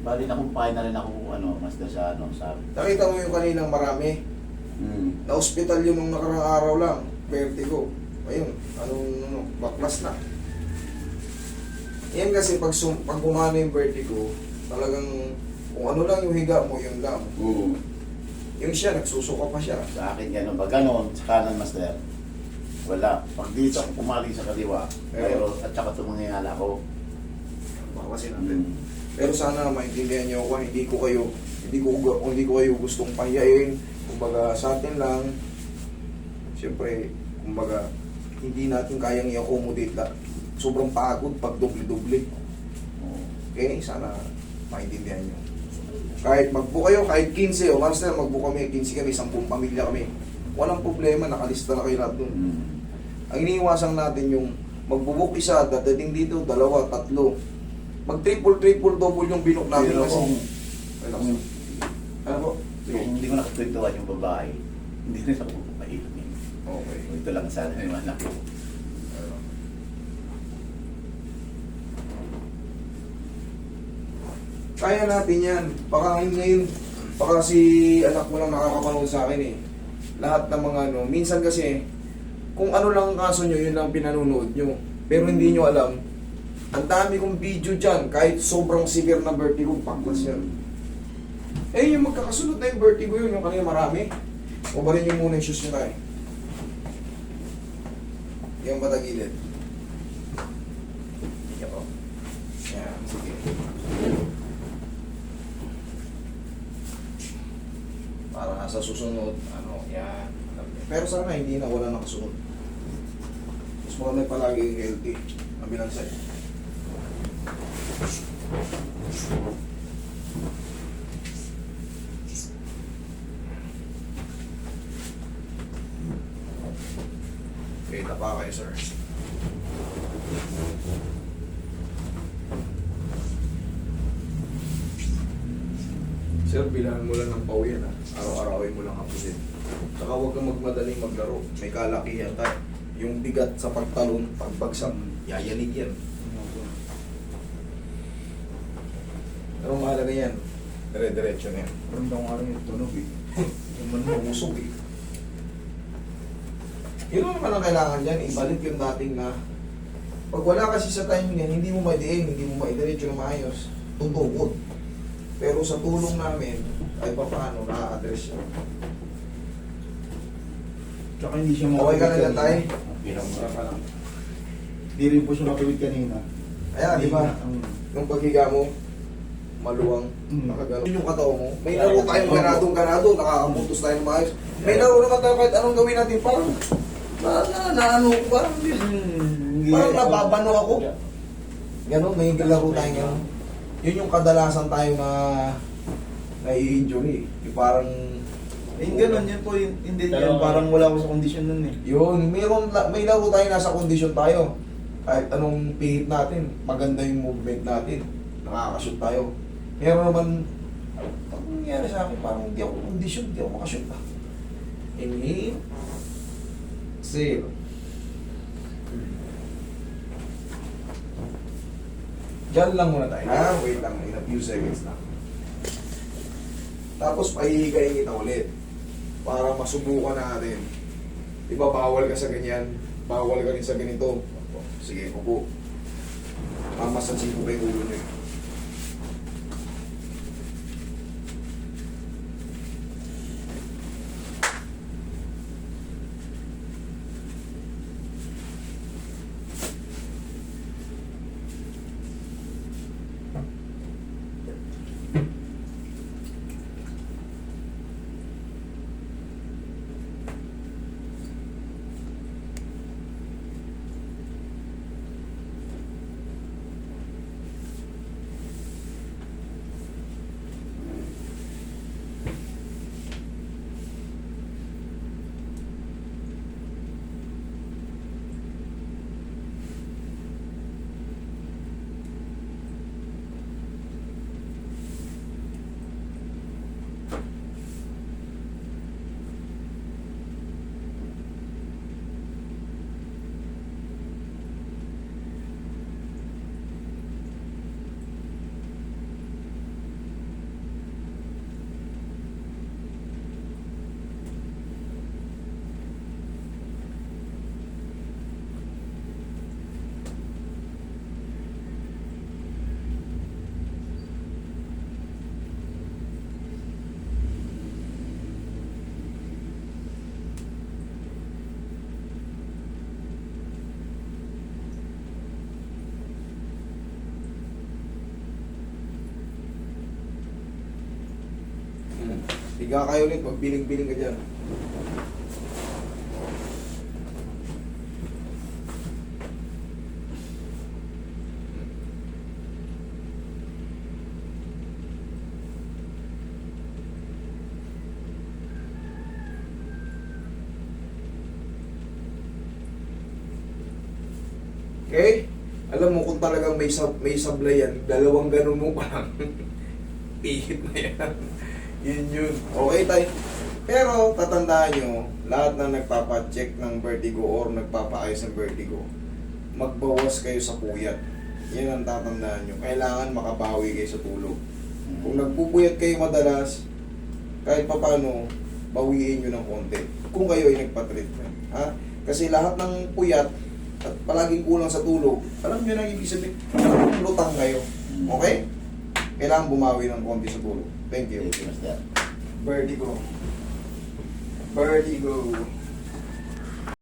Bali na kumpain na rin ako, master sa sabi. Nakita mo yung kaninang marami. Na-hospital yun nung nakarang araw lang. Vertigo. Ayun, baklas na. Yan kasi pag gumana yung vertigo, talagang kung ano lang yung higa mo, yun lang. Yung siya, nagsusuka pa siya. Sa akin gano'n ba? Gano'n, sa kanan master. Wala. Pag dito ako pumaling sa kaliwa, pero at saka tumangingala ko. Bakasin natin. Pero sana maintindihan niyo ako, hindi ko kayo gustong pahiyain. Kumbaga sa atin lang, siyempre, kumbaga, hindi natin kayang i-accommodate na sobrang pagod pag doble-doble. Okay, sana maintindihan niyo. Kahit mag-book kayo, kahit 15 o master, mag-book kami, 15 kami, 10 pamilya kami. Walang problema, nakalista na kayo lahat dun. Ang iniiwasan natin yung mag-book isa, dadating dito, dalawa, tatlo. Mag-triple, double yung binok natin Pero kasi. kung Ano po? hindi ko nakatwintuhan yung babae, hindi rin ako pupailin. Okay. Ito lang sana yung anak ko. Kaya natin yan. Baka ngayon, baka si anak mo lang nakakapanood sa akin eh. Lahat ng mga minsan kasi, kung ano lang ang kaso nyo, yun lang pinanonood nyo. Pero hindi nyo alam, ang dami kong video dyan, kahit sobrang severe na vertigo, paklas yan. Eh, yung magkakasunod na yung vertigo yun, yung kanina marami. O ba rin yung muna yung shoes nyo tayo? Yung patagilid. Yan po. Yan, sige. Para sa susunod, yan. Pero sana hindi na wala nakasunod. Mas maganda palagi yung healthy. Kabilang side. Okay, tapa kayo, sir. Sir, bilangan mo lang ng pawian ha. Araw-arawin mo lang ang pusit. Saka huwag kang magmadaling maglaro. May kalakihan tayo. Yung bigat sa pagtalon, pagbagsak, yayanig yan. Pero mahalaga yan. Dire-diretso na yan. Ramdam ko rin yung tunog eh. Yung man mo usog eh. Yun ang naman ang kailangan dyan. Ibalik yung dating na pag wala kasi sa timing yan, hindi mo madiin, hindi mo maidiretso na maayos. Tutugod. Pero sa tulong namin, ay paano, na-address siya. Tsaka hindi siya Okay ka na lang tayo? Mura pa lang. Hindi rin po siya makawit kanina. Ayan, di ba? Nung paghiga mo, maluwang, Mm. nakagano. Yun yung katawan mo. May laro tayong ganadong-ganado, nakakapuntos tayo ng maayos. May laro naman tayo kahit anong gawin natin, parang naano ko, parang nababano ako. Ganon, may laro tayo ganon. Yun yung kadalasan tayo na nai-injury. Yung parang Eh, ganun, yan po, hindi yan, parang wala ko sa kondisyon nun eh. yun, may laro tayo, nasa kondisyon tayo. Kahit anong pihit natin, maganda yung movement natin, nakakashoot tayo. Meron naman, pag nangyari sa akin, parang hindi ako kondisyon, hindi ako makashoot pa. Inhale, exhale. Diyan lang muna tayo, ha? Wait lang, in a few seconds lang. Tapos pahihigayin kita ulit para masubukan natin. Di ba bawal ka sa ganyan? Bawal ka rin sa ganito. Sige, upo. Mamasansin ko pa yung ulo niyo. Higa kayo ulit, magbiling-biling ka dyan. Okay? Alam mo kung talagang may sablay yan, dalawang ganun mo pa lang. Pihit na yan. Yun. Okay tayo. Pero tatandaan nyo, lahat na nagpapacheck ng vertigo or nagpapaayos ng vertigo, magbawas kayo sa puyat. Yan ang tatandaan nyo. Kailangan makabawi kayo sa tulog. Kung nagpupuyat kayo madalas, kahit papano, bawiin nyo ng konti. Kung kayo ay nagpa-treatment. Ha? Kasi lahat ng puyat at palaging kulang sa tulog, alam nyo na ibig sabihin, lutang kayo. Okay? Kailangan bumawi ng konti sa tulog. Thank you. Thank you, Master. Vertigo.